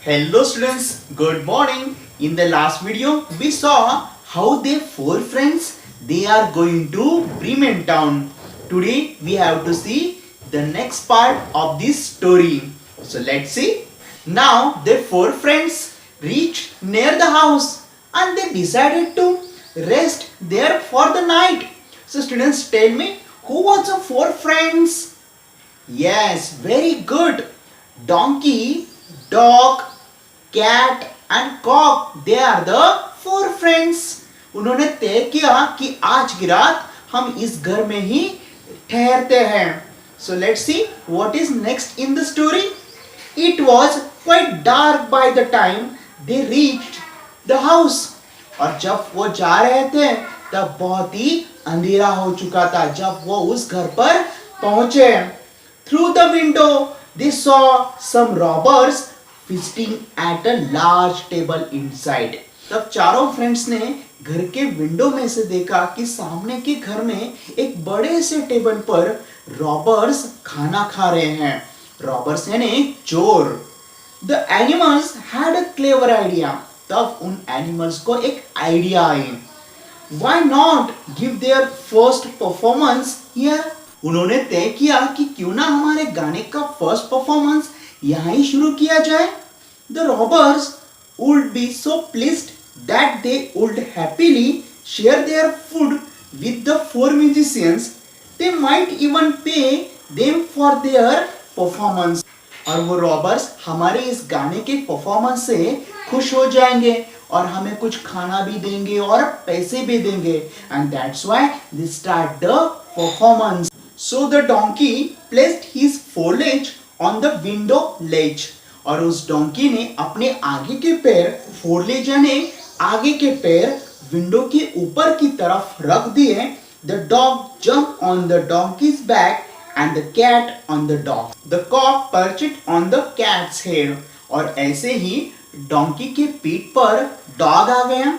Hello students, good morning. In the last video, we saw how the four friends they are going to Bremen town. Today we have to see the next part of this story. So let's see. Now the four friends reached near the house and they decided to rest there for the night. So students tell me who was the four friends? Yes, very good. Donkey, dog, cat and cock they are the four friends. उन्होंने तय किया कि आज की रात हम इस घर में ही ठहरते हैं. So let's see what is next in the story. It was quite dark by the time they reached the house. और जब वो जा रहे थे तब बहुत ही अंधेरा हो चुका था जब वो उस घर पर पहुंचे. Through the window they saw some robbers feasting at a large table inside. तब चारों फ्रेंड्स ने घर के विंडो में से देखा कि सामने के घर में एक बड़े से टेबल पर रॉबर्स खाना खा रहे हैं. रॉबर्स यानी चोर. The animals had a clever idea. तब उन एनिमल्स को एक idea I. Why not give their first performance here? उन्होंने तय किया कि क्यों ना हमारे गाने का फर्स्ट परफॉर्मेंस यहाँ ही शुरू किया जाए. The robbers would be so pleased that they would happily share their food with the four musicians. They might even pay them for their performance. और वो रॉबर्स हमारे इस गाने के परफॉर्मेंस से खुश हो जाएंगे और हमें कुछ खाना भी देंगे और पैसे भी देंगे. And that's why they start the performance. So the donkey placed his foreleg on the window ledge. और उस डोंकी ने अपने आगे के पैर फोरलेज यानी आगे के पैर विंडो के ऊपर की तरफ रख दिए. The dog jump on the donkey's back and the cat on the dog. The cock perched on the cat's head. और ऐसे ही डोंकी के पीठ पर डॉग आ गया,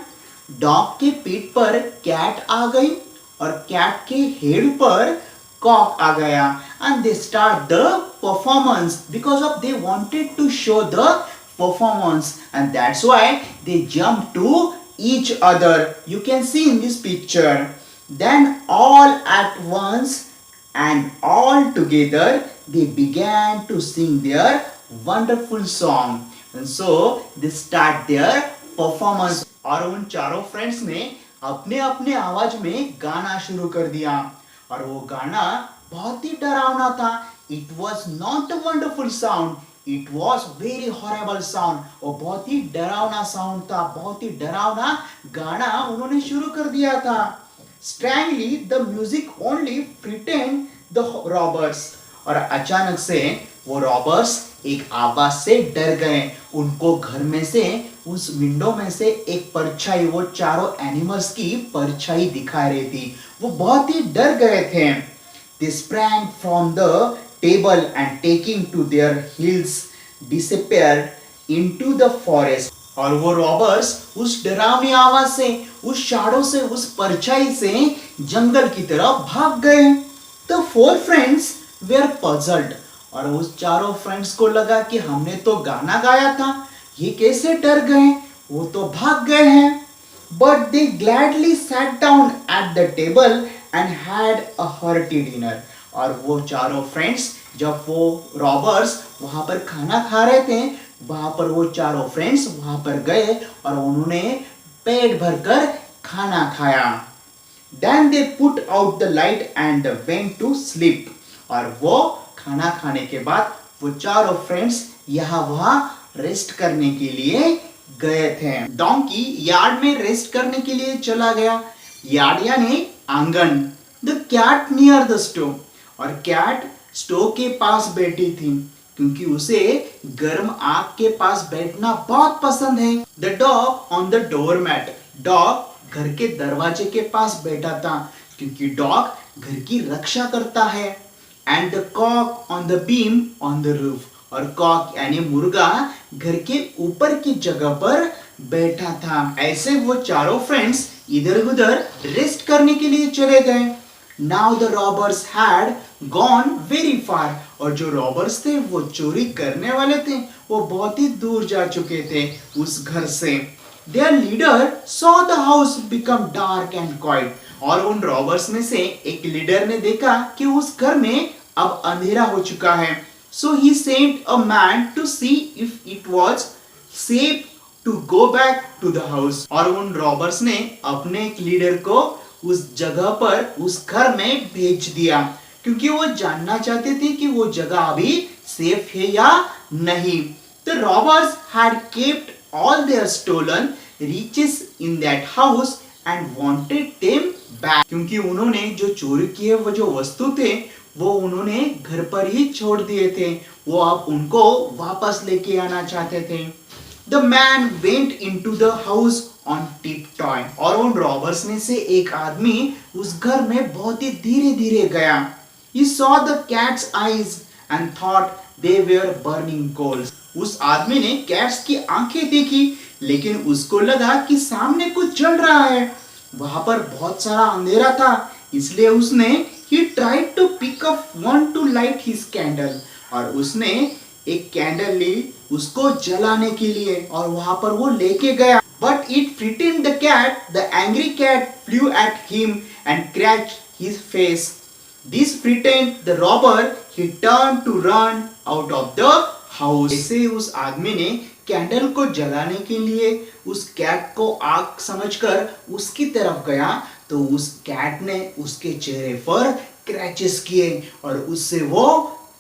डॉग के पीठ पर कैट आ गई और कैट के हेड पर कॉक आ गया. And they start the performance because of they wanted to show the performance, and that's why they jump to each other. You can see in this picture. Then all at once and all together they began to sing their wonderful song, and so they start their performance. और उन चारों friends ने अपने अपने आवाज में गाना शुरू कर दिया और वो गाना बहुत ही डरावना था. It was not a wonderful sound, it was very horrible sound. वो बहुत ही डरावना साउंड था, बहुत ही डरावना गाना उन्होंने शुरू कर दिया था. Strangely the music only frightened the robbers. और अचानक से वो रॉबर्स एक आवाज से डर गए. उनको घर में से उस विंडो में से एक परछाई, वो चारों एनिमल्स की परछाई दिखा रही थी. वो बहुत ही डर गए थे. They sprang from the table and taking to their heels disappeared into the forest. और वो रॉबर्स उस डरावनी आवाज से, उस शाडो से, उस परछाई से जंगल की तरफ भाग गए. The four friends were puzzled. और उस चारों फ्रेंड्स को लगा कि हमने तो गाना गाया था, ये कैसे डर गए, वो तो भाग गए हैं. But they gladly sat down at the table and had a hearty dinner. और वो चारों फ्रेंड्स जब वो रॉबर्स वहाँ पर खाना खा रहे थे, वहाँ पर वो चारों फ्रेंड्स वहाँ पर गए और उन्होंने पेट भरकर खाना खाया. Then they put out the light and went to sleep. और वो खाना खाने के बाद वो चारों फ्रेंड्स यहाँ वहाँ रेस्ट करने के लिए गए थे. डोंकी यार्ड में रेस्ट करने के लिए चला गया. यार्ड यानी आंगन. The cat near the stove. और कैट स्टोव के पास बैठी थी क्योंकि उसे गर्म आग के पास बैठना बहुत पसंद है. The dog on the doormat. Dog घर के दरवाजे के पास बैठा था क्योंकि डॉग घर की रक्षा करता है. And the cock on the beam on the roof. और कॉक यानी मुर्गा घर के ऊपर की जगह पर बैठा था. ऐसे वो चारों फ्रेंड्स इधर उधर रेस्ट करने के लिए चले गए. Now the robbers had gone very far. और जो robbers थे वो चोरी करने वाले थे वो बहुत ही दूर जा चुके थे उस घर से. Their leader saw the house become dark and quiet. और उन robbers में से एक लीडर ने देखा कि उस घर में अब अंधेरा हो चुका है. So he sent a man to see if it was safe to go back to the house. और उन robbers ने अपने एक लीडर को उस जगह पर उस घर में भेज दिया क्योंकि वो जानना चाहते थे कि वो जगह अभी सेफ है या नहीं. The robbers had kept all their stolen riches in that house and wanted them back. क्योंकि उन्होंने जो चोरी किए वो जो वस्तु थे वो उन्होंने घर पर ही छोड़ दिए थे. वो अब उनको वापस लेके आना चाहते थे. The man went into the house on tiptoe. और उन रॉबर्स में से एक आदमी उस घर में बहुत ही धीरे धीरे गया. He saw the cat's eyes and thought they were burning coals. उस आदमी ने कैट्स की आंखें देखी लेकिन उसको लगा कि सामने कुछ जल रहा है. वहां पर बहुत सारा अंधेरा था इसलिए उसने he tried to pick up one to light his candle. और उसने एक कैंडल ली उसको जलाने के लिए और वहां पर वो लेके गया. But it frightened the cat. The angry cat flew at him and scratched his face. This frightened the robber. He turned to run out of the house. ऐसे उस आदमी ने कैंडल को जलाने के लिए उस कैट को आग समझकर उसकी तरफ गया तो उस कैट ने उसके चेहरे पर क्रैचेस किए और उससे वो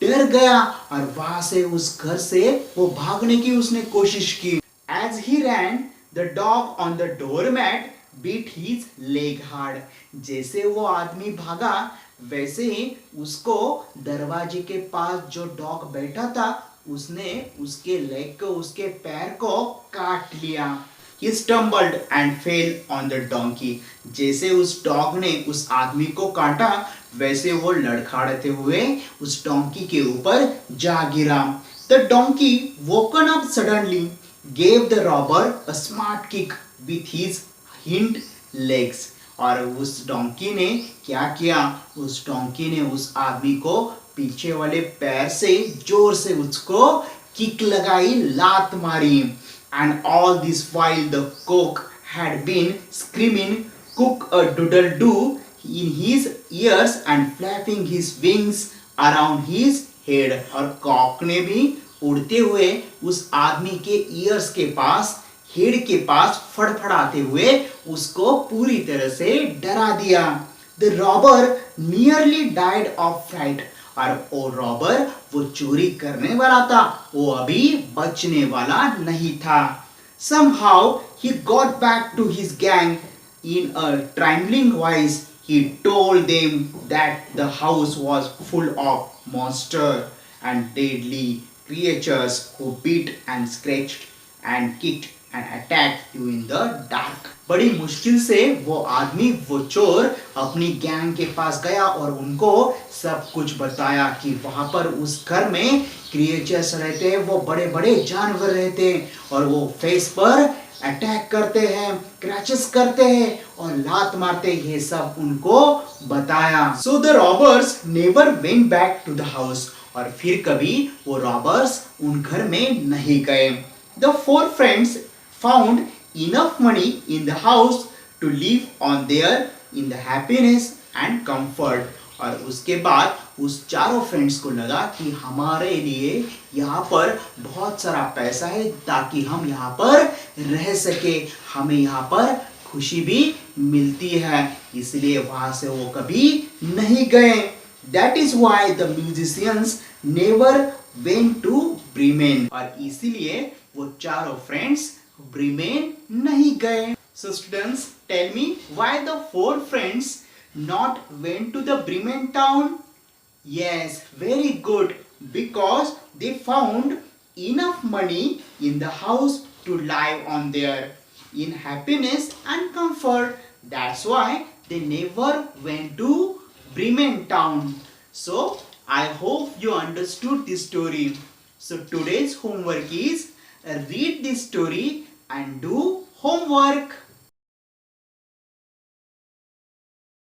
डर गया और वहां से उस घर से वो भागने की उसने कोशिश की. As he ran, the dog on the doormat beat his leg hard. जैसे वो आदमी भागा वैसे ही उसको दरवाजे के पास जो डॉग बैठा था उसने उसके लेग को उसके पैर को काट लिया. He stumbled and fell on the donkey. जैसे उस डॉग ने उस आदमी को काटा वैसे वो लड़खड़ाते हुए उस डोंकी के ऊपर जा गिरा. The donkey woken up suddenly, gave the robber a smart kick with his hind legs. और उस डोंकी ने क्या किया? उस डोंकी ने उस आदमी को पीछे वाले पैर से जोर से उसको किक लगाई, लात मारी. And all this while the cock had been screaming cook a doodle doo in his ears and flapping his wings around his head. और कॉक ने भी उड़ते हुए उस आदमी के ईयर्स के पास हेड के पास फड़फड़ाते हुए उसको पूरी तरह से डरा दिया. The robber nearly died of fright. और वो रॉबर वो चोरी करने वाला था वो अभी बचने वाला नहीं था. Somehow he got back to his gang. In a trembling voice he told them that the house was full of monsters and deadly creatures who beat and scratched and kicked and attacked you in the dark. बड़ी मुश्किल से वो आदमी वो चोर अपनी gang के पास गया और उनको सब कुछ बताया कि वहां पर उस घर में क्रिएचर्स रहते हैं, वो बड़े बड़े जानवर रहते हैं और वो फेस पर अटैक करते हैं, क्रैचेस करते हैं और लात मारते हैं. ये सब उनको बताया. So the robbers never went back to the house. और फिर कभी वो रॉबर्स उन घर में नहीं गए. The four friends found enough money in the house to live on there in the happiness and comfort. और उसके बाद उस चारों फ्रेंड्स को लगा कि हमारे लिए यहाँ पर बहुत सारा पैसा है ताकि हम यहाँ पर रह सके, हमें यहाँ पर खुशी भी मिलती है, इसलिए वहां से वो कभी नहीं गए. That is why the musicians never went to Bremen. और इसीलिए वो चारों फ्रेंड्स Bremen नहीं गए. So students, tell me why the four friends not went to the Bremen town? Yes, very good. Because they found enough money in the house to live on there in happiness and comfort. That's why they never went to Bremen town. So I hope you understood this story. So today's homework is read this story and do homework.